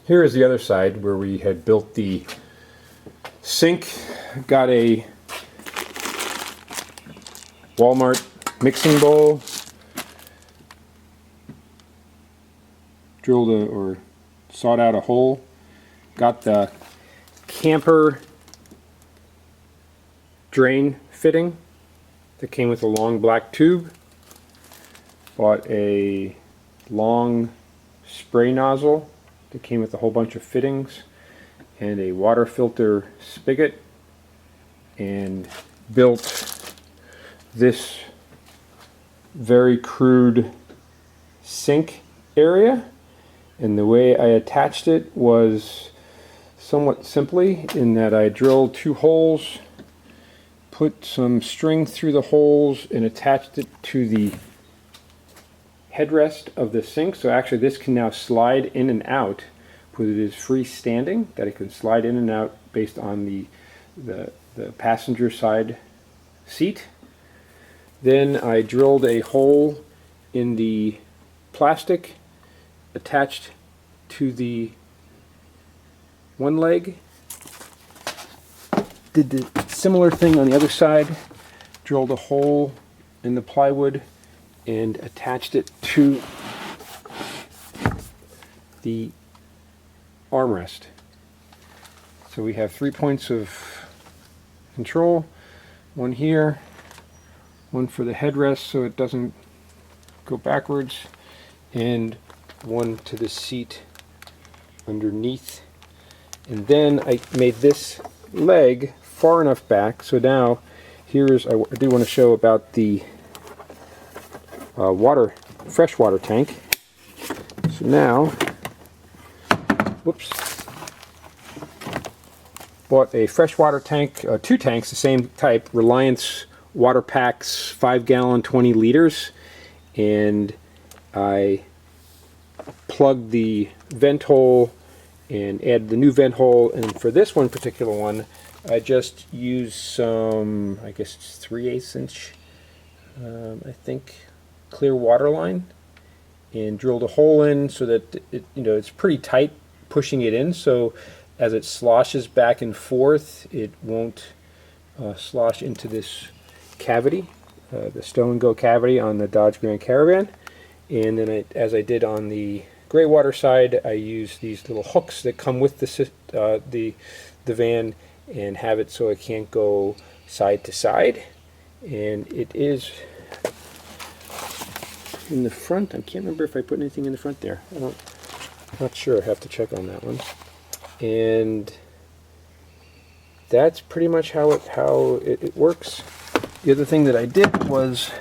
Here is the other side where we had built the sink. Got a Walmart mixing bowl, drilled or sawed out a hole, got the camper drain fitting that came with a long black tube, bought a long spray nozzle that came with a whole bunch of fittings, and a water filter spigot, and built this very crude sink area. And the way I attached it was somewhat simply in that I drilled 2 holes, put some string through the holes, and attached it to the headrest of the sink. So actually this can now slide in and out, because it is freestanding, that it can slide in and out based on the passenger side seat. Then I drilled a hole in the plastic attached to the one leg. Did the similar thing on the other side, drilled a hole in the plywood and attached it to the armrest. So we have 3 points of control, one here, one for the headrest so it doesn't go backwards, and one to the seat underneath. And then I made this leg far enough back, so now here's, I do want to show about the freshwater tank. So now, whoops, bought a freshwater tank, 2 tanks, the same type, Reliance water packs, 5-gallon, 20 liters, and I plugged the vent hole and added the new vent hole. And for this one particular one, I just used some, I guess it's 3/8 inch, I think, clear water line, and drilled a hole in so that it, it's pretty tight pushing it in, so as it sloshes back and forth it won't slosh into this cavity, the stow and go cavity on the Dodge Grand Caravan. And then as I did on the gray water side, I used these little hooks that come with the van and have it so it can't go side to side. And it is in the front. I can't remember if I put anything in the front there. I'm not sure. I have to check on that one. And that's pretty much how it works. The other thing that I did was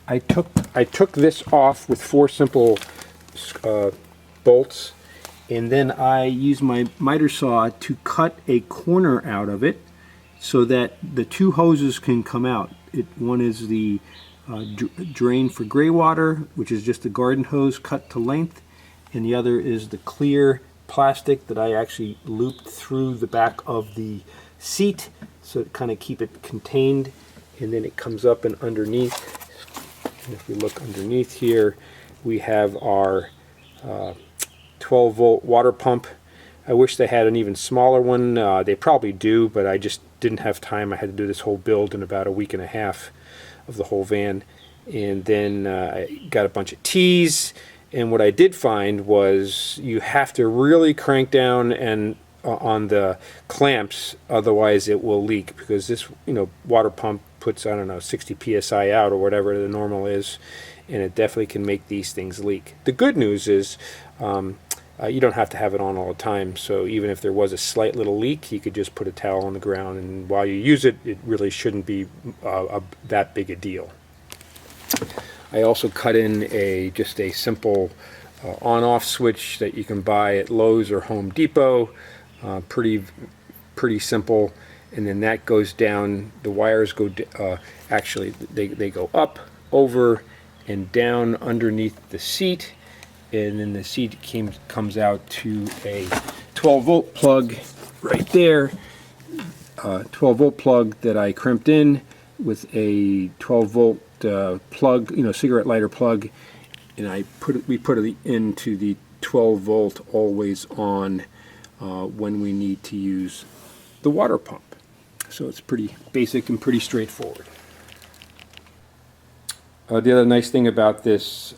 I took this off with 4 simple bolts, and then I used my miter saw to cut a corner out of it so that the 2 hoses can come out. One is the drain for gray water, which is just a garden hose cut to length, and the other is the clear plastic that I actually looped through the back of the seat so to kind of keep it contained, and then it comes up and underneath. And if we look underneath here, we have our 12-volt water pump. I wish they had an even smaller one. They probably do, but I just didn't have time. I had to do this whole build in about a week and a half of the whole van. And then I got a bunch of T's, and what I did find was you have to really crank down and on the clamps, otherwise it will leak, because this water pump puts, I don't know, 60 psi out or whatever the normal is, and it definitely can make these things leak. The good news is you don't have to have it on all the time, so even if there was a slight little leak, you could just put a towel on the ground, and while you use it, it really shouldn't be that big a deal. I also cut in just a simple on-off switch that you can buy at Lowe's or Home Depot. Pretty simple, and then that goes down. The wires go actually they go up, over, and down underneath the seat, and then the seat comes out to a 12-volt plug right there. 12-volt plug that I crimped in with a 12-volt plug, cigarette lighter plug, and we put it into the 12-volt always on when we need to use the water pump. So it's pretty basic and pretty straightforward. The other nice thing about this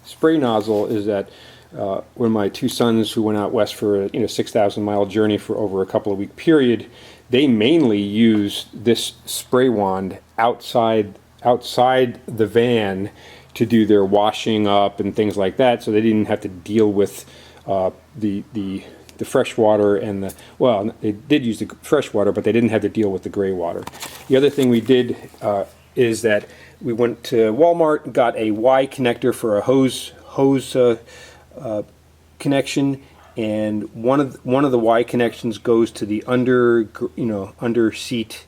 spray nozzle is that when my two sons, who went out west for a 6,000-mile journey for over a couple of week period, they mainly used this spray wand outside the van to do their washing up and things like that, so they didn't have to deal with the fresh water and they did use the fresh water, but they didn't have to deal with the gray water. The other thing we did is that we went to Walmart and got a Y connector for a hose connection, and one of the Y connections goes to the under seat,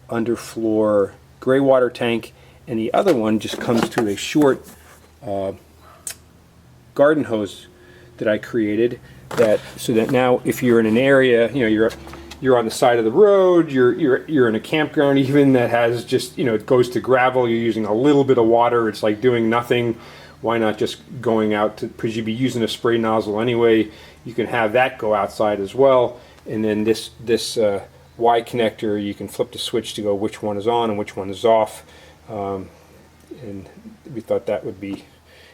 underfloor gray water tank, and the other one just comes to a short garden hose that I created, so that now if you're in an area, you're on the side of the road, you're in a campground even that has just, it goes to gravel, you're using a little bit of water, it's like doing nothing. Why not just going out to, because you'd be using a spray nozzle anyway, you can have that go outside as well. And then this Y connector, you can flip the switch to go which one is on and which one is off. And we thought that would be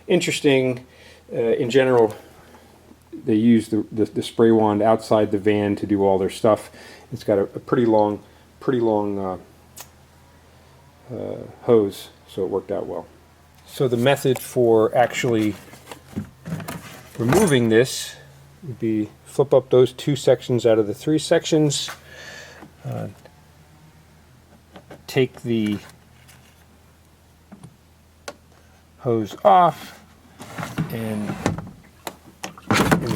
interesting. In general, they use the spray wand outside the van to do all their stuff. It's got a pretty long hose, so it worked out well. So the method for actually removing this would be flip up those two sections out of the three sections, take the hose off, and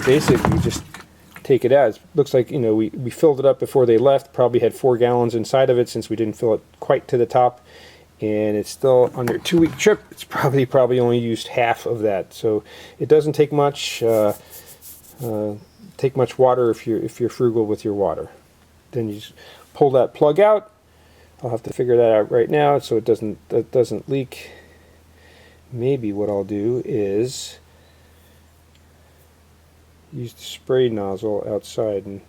basically just take it out. It looks like, we filled it up before they left, probably had 4 gallons inside of it since we didn't fill it quite to the top, and it's still under a 2-week trip. It's probably only used half of that, so it doesn't take much water if you're frugal with your water. Then you just pull that plug out. I'll have to figure that out right now so it doesn't leak. Maybe what I'll do is use the spray nozzle outside, and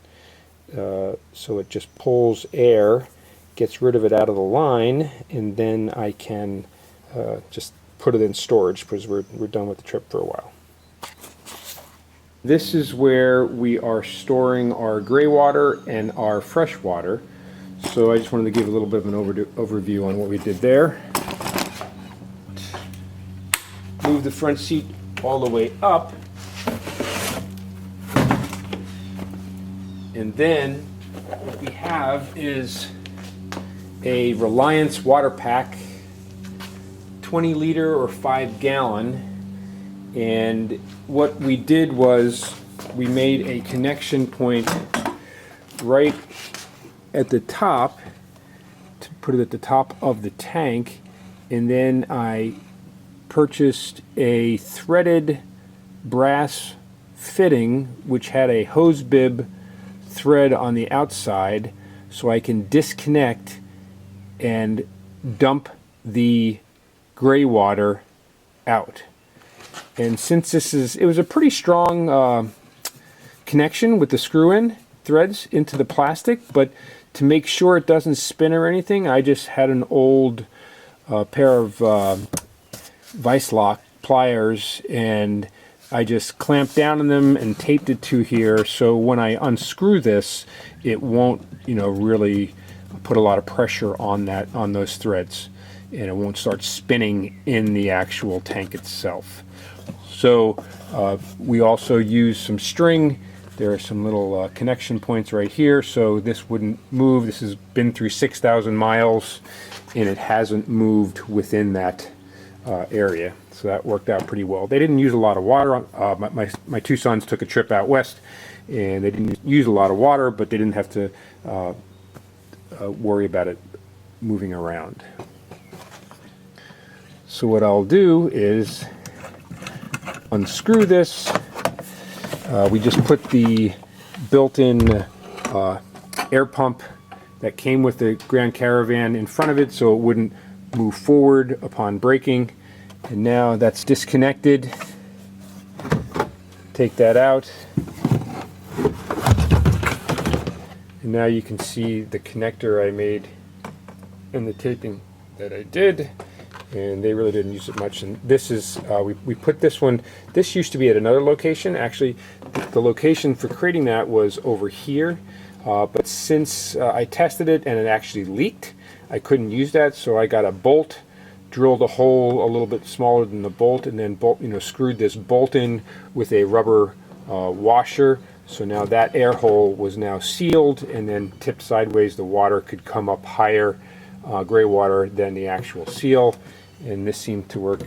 so it just pulls air, gets rid of it out of the line, and then I can just put it in storage because we're done with the trip for a while. This is where we are storing our gray water and our fresh water. So I just wanted to give a little bit of an overview on what we did there. Move the front seat all the way up, and then what we have is a Reliance water pack, 20 liter or 5 gallon, and what we did was we made a connection point right at the top to put it at the top of the tank, and then I purchased a threaded brass fitting which had a hose bib thread on the outside, so I can disconnect and dump the gray water out. And since it was a pretty strong connection with the screw-in threads into the plastic, but to make sure it doesn't spin or anything, I just had an old pair of vice lock pliers, and I just clamped down on them and taped it to here, so when I unscrew this, it won't, really put a lot of pressure on those threads, and it won't start spinning in the actual tank itself. So we also use some string. There are some little connection points right here, so this wouldn't move. This has been through 6,000 miles, and it hasn't moved within that area, so that worked out pretty well. They didn't use a lot of water. My two sons took a trip out west, and they didn't use a lot of water, but they didn't have to worry about it moving around. So what I'll do is unscrew this. We just put the built-in air pump that came with the Grand Caravan in front of it so it wouldn't move forward upon braking. And now that's disconnected. take that out. And now you can see the connector I made and the taping that I did, and they really didn't use it much. And this is, we put this one, this used to be at another location. Actually, the location for creating that was over here, but since I tested it and it actually leaked, I couldn't use that, so I got a bolt, drilled a hole a little bit smaller than the bolt, and then screwed this bolt in with a rubber washer. So now that air hole was now sealed, and then tipped sideways, the water could come up higher, gray water, than the actual seal. And this seemed to work.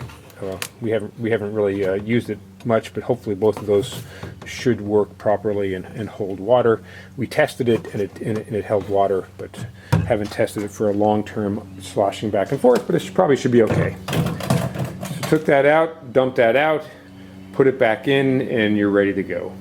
We haven't really used it much, but hopefully both of those should work properly and hold water. We tested it, and it held water, but haven't tested it for a long-term sloshing back and forth. But it probably should be okay. So took that out, dumped that out, put it back in, and you're ready to go.